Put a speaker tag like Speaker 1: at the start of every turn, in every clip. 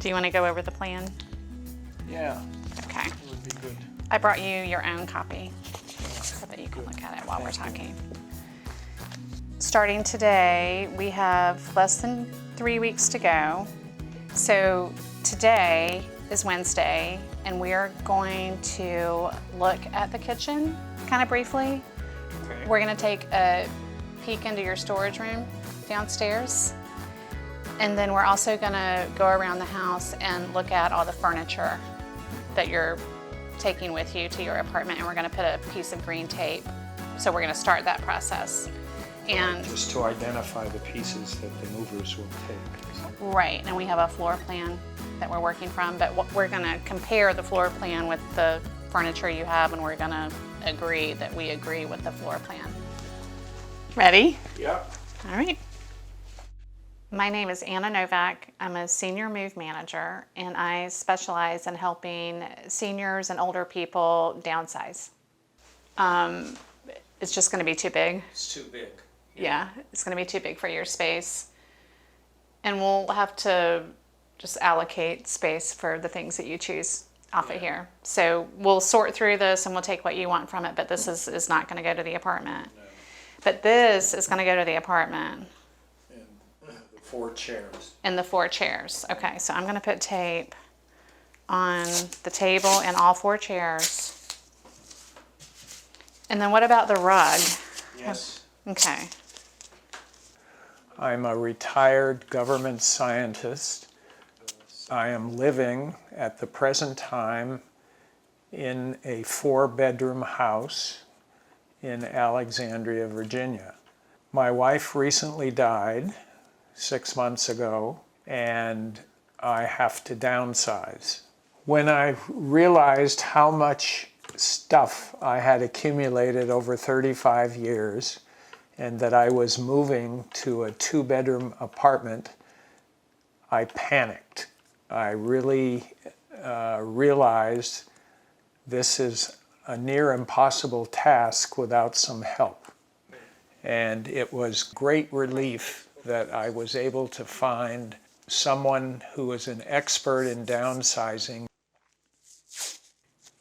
Speaker 1: Do you want to go over the plan?
Speaker 2: Yeah,
Speaker 1: Okay.
Speaker 2: it would be good.
Speaker 1: I brought you your own copy so that you can look at it while we're talking. Starting today, we have less than 3 weeks to go. So today is Wednesday, and we are going to look at the kitchen kind of briefly.
Speaker 2: Okay.
Speaker 1: We're going to take a peek into your storage room downstairs. And then we're also going to go around the house and look at all the furniture that you're taking with you to your apartment, and we're going to put a piece of green tape. So we're going to start that process. And
Speaker 2: Just to identify the pieces that the movers will take.
Speaker 1: right, and we have a floor plan that we're working from, but we're going to compare the floor plan with the furniture you have, and we're going to agree that we agree with the floor plan. Ready?
Speaker 2: Yep.
Speaker 1: All right. My name is Anna Novak. I'm a senior move manager, and I specialize in helping seniors and older people downsize. It's just going to be too big.
Speaker 2: It's too big.
Speaker 1: Yeah, it's going to be too big for your space. And we'll have to just allocate space for the things that you choose off of here. So we'll sort through this and we'll take what you want from it, but this is not going to go to the apartment.
Speaker 2: No.
Speaker 1: But this is going to go to the apartment.
Speaker 2: And the 4 chairs.
Speaker 1: And the 4 chairs. Okay, so I'm going to put tape on the table and all 4 chairs. And then what about the rug?
Speaker 2: Yes.
Speaker 1: Okay.
Speaker 2: I'm a retired government scientist. I am living at the present time in a 4-bedroom house in Alexandria, Virginia. My wife recently died 6 months ago, and I have to downsize. When I realized how much stuff I had accumulated over 35 years, and that I was moving to a 2-bedroom apartment, I panicked. I really realized this is a near impossible task without some help. And it was great relief that I was able to find someone who was an expert in downsizing.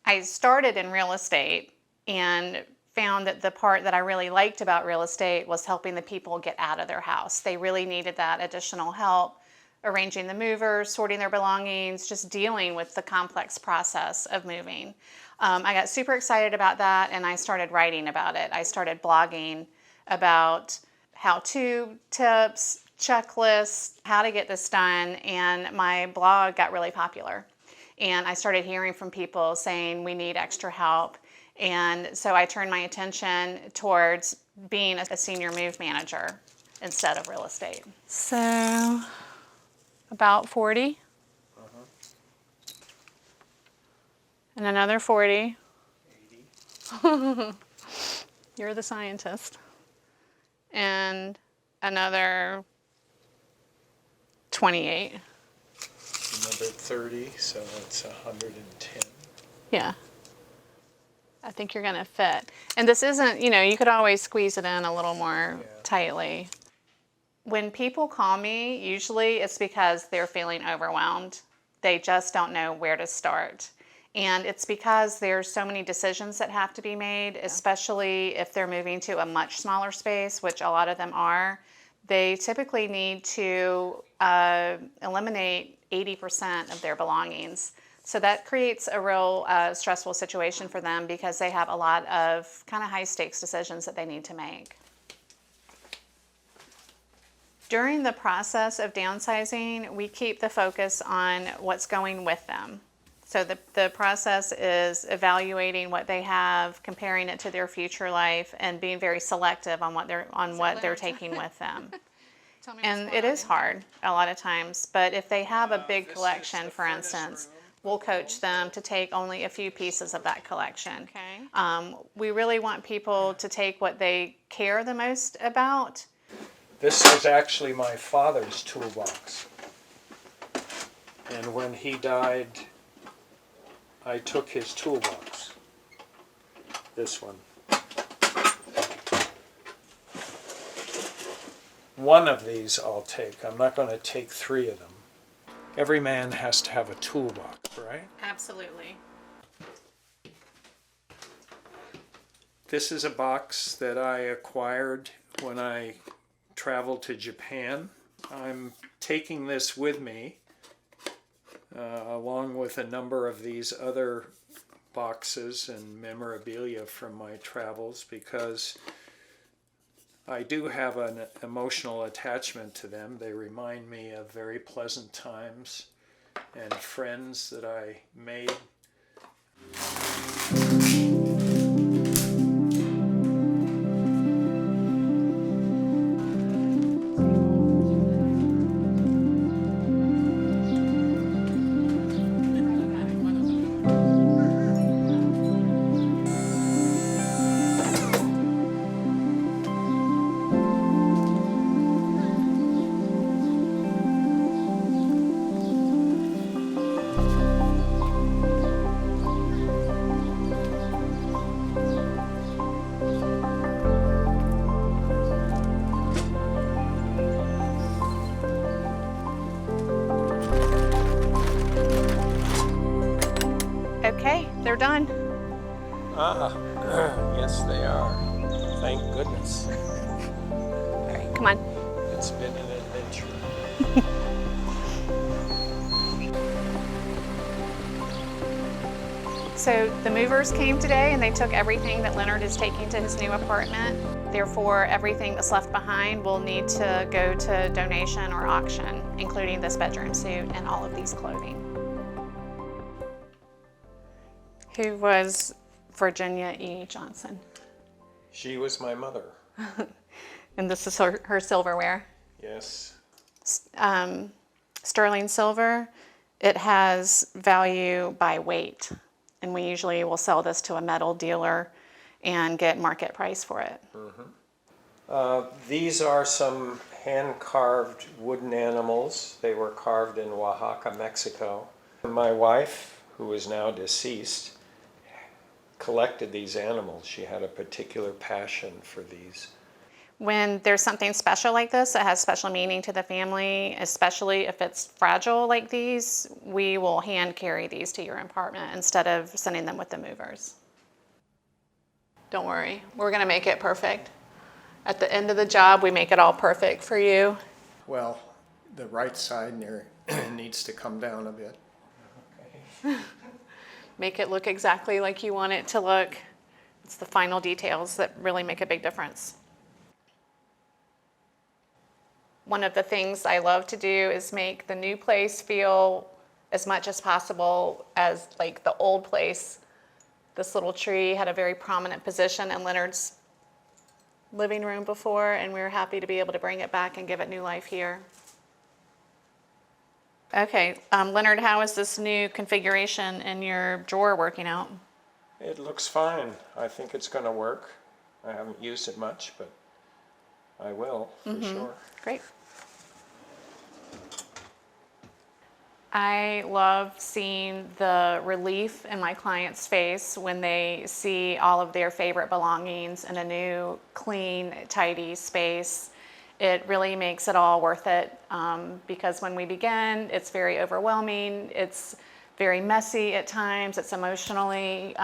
Speaker 1: I started in real estate and found that the part that I really liked about real estate was helping the people get out of their house. They really needed that additional help, arranging the movers, sorting their belongings, just dealing with the complex process of moving. I got super excited about that, and I started writing about it. I started blogging about how-to tips, checklists, how to get this done, and my blog got really popular. And I started hearing from people saying we need extra help. And so I turned my attention towards being a senior move manager instead of real estate. So about 40. And another 40.
Speaker 2: 80.
Speaker 1: You're the scientist. And another 28.
Speaker 2: Another 30, so that's 110.
Speaker 1: Yeah. I think you're going to fit. And this isn't, you could always squeeze it in a little more tightly. When people call me, usually it's because they're feeling overwhelmed. They just don't know where to start. And it's because there's so many decisions that have to be made, especially if they're moving to a much smaller space, which a lot of them are. They typically need to eliminate 80% of their belongings. So that creates a real stressful situation for them because they have a lot of kind of high stakes decisions that they need to make. During the process of downsizing, we keep the focus on what's going with them. So the process is evaluating what they have, comparing it to their future life, and being very selective on what they're taking with them. And it is hard a lot of times, but if they have a big collection, for instance, we'll coach them to take only a few pieces of that collection. Okay. We really want people to take what they care the most about.
Speaker 2: This was actually my father's toolbox. And when he died, I took his toolbox. This one. One of these I'll take. I'm not going to take 3 of them. every man has to have a toolbox, right?
Speaker 1: Absolutely.
Speaker 2: This is a box that I acquired when I traveled to Japan. I'm taking this with me, along with a number of these other boxes and memorabilia from my travels, because I do have an emotional attachment to them. They remind me of very pleasant times and friends that I made.
Speaker 1: Okay, they're done.
Speaker 2: Ah, yes they are. Thank goodness.
Speaker 1: All right, come on.
Speaker 2: It's been an adventure.
Speaker 1: So the movers came today and they took everything that Leonard is taking to his new apartment. Therefore, everything that's left behind will need to go to donation or auction, including this bedroom suit and all of these clothing. Who was Virginia E. Johnson?
Speaker 2: She was my mother.
Speaker 1: And this is her silverware.
Speaker 2: Yes.
Speaker 1: Sterling silver, it has value by weight. And we usually will sell this to a metal dealer and get market price for it.
Speaker 2: These are some hand-carved wooden animals. They were carved in Oaxaca, Mexico. My wife, who is now deceased, collected these animals. She had a particular passion for these.
Speaker 1: When there's something special like this that has special meaning to the family, especially if it's fragile like these, we will hand carry these to your apartment instead of sending them with the movers. Don't worry, we're gonna make it perfect. At the end of the job, we make it all perfect for you.
Speaker 2: Well, the right side near needs to come down a bit. Okay.
Speaker 1: Make it look exactly like you want it to look. It's the final details that really make a big difference. One of the things I love to do is make the new place feel as much as possible as like the old place. This little tree had a very prominent position in Leonard's living room before, and we were happy to be able to bring it back and give it new life here. Okay, Leonard, how is this new configuration in your drawer working out?
Speaker 2: It looks fine. I think it's going to work. I haven't used it much, but I will for sure.
Speaker 1: Great. I love seeing the relief in my client's face when they see all of their favorite belongings in a new, clean, tidy space. It really makes it all worth it because when we begin, it's very overwhelming. It's very messy at times. It's emotionally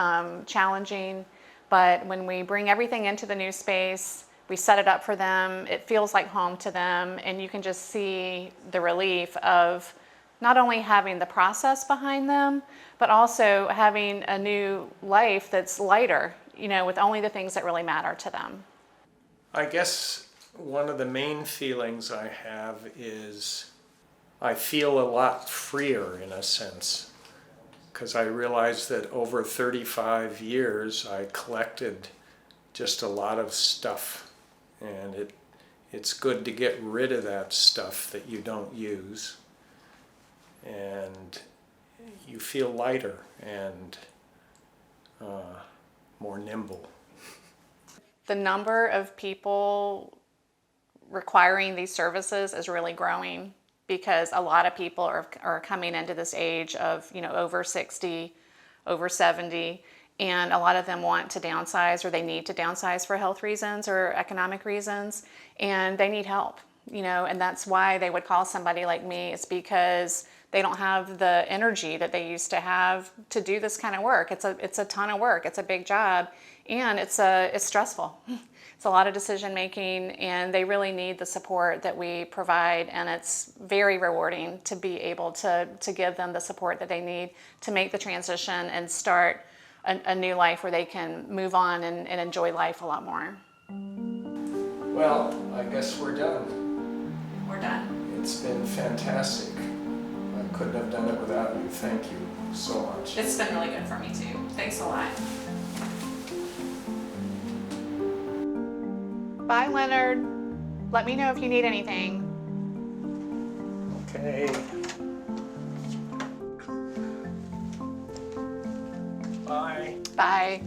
Speaker 1: challenging. But when we bring everything into the new space, we set it up for them, it feels like home to them, and you can just see the relief of not only having the process behind them, but also having a new life that's lighter, you know, with only the things that really matter to them.
Speaker 2: I guess one of the main feelings I have is I feel a lot freer in a sense, because I realize that over 35 years I collected just a lot of stuff, and it's good to get rid of that stuff that you don't use, and you feel lighter and more nimble.
Speaker 1: The number of people requiring these services is really growing because a lot of people are coming into this age of, you know, over 60, over 70, and a lot of them want to downsize or they need to downsize for health reasons or economic reasons, and they need help. and that's why they would call somebody like me. It's because they don't have the energy that they used to have to do this kind of work. It's a ton of work. It's a big job, and it's stressful. It's a lot of decision making, and they really need the support that we provide, and it's very rewarding to be able to give them the support that they need to make the transition and start a new life where they can move on and enjoy life a lot more.
Speaker 2: Well, I guess we're done.
Speaker 1: We're done.
Speaker 2: It's been fantastic. I couldn't have done it without you. Thank you so much.
Speaker 1: It's been really good for me too. Thanks a lot. Bye, Leonard. Let me know if you need anything.
Speaker 2: Okay. Bye.
Speaker 1: Bye.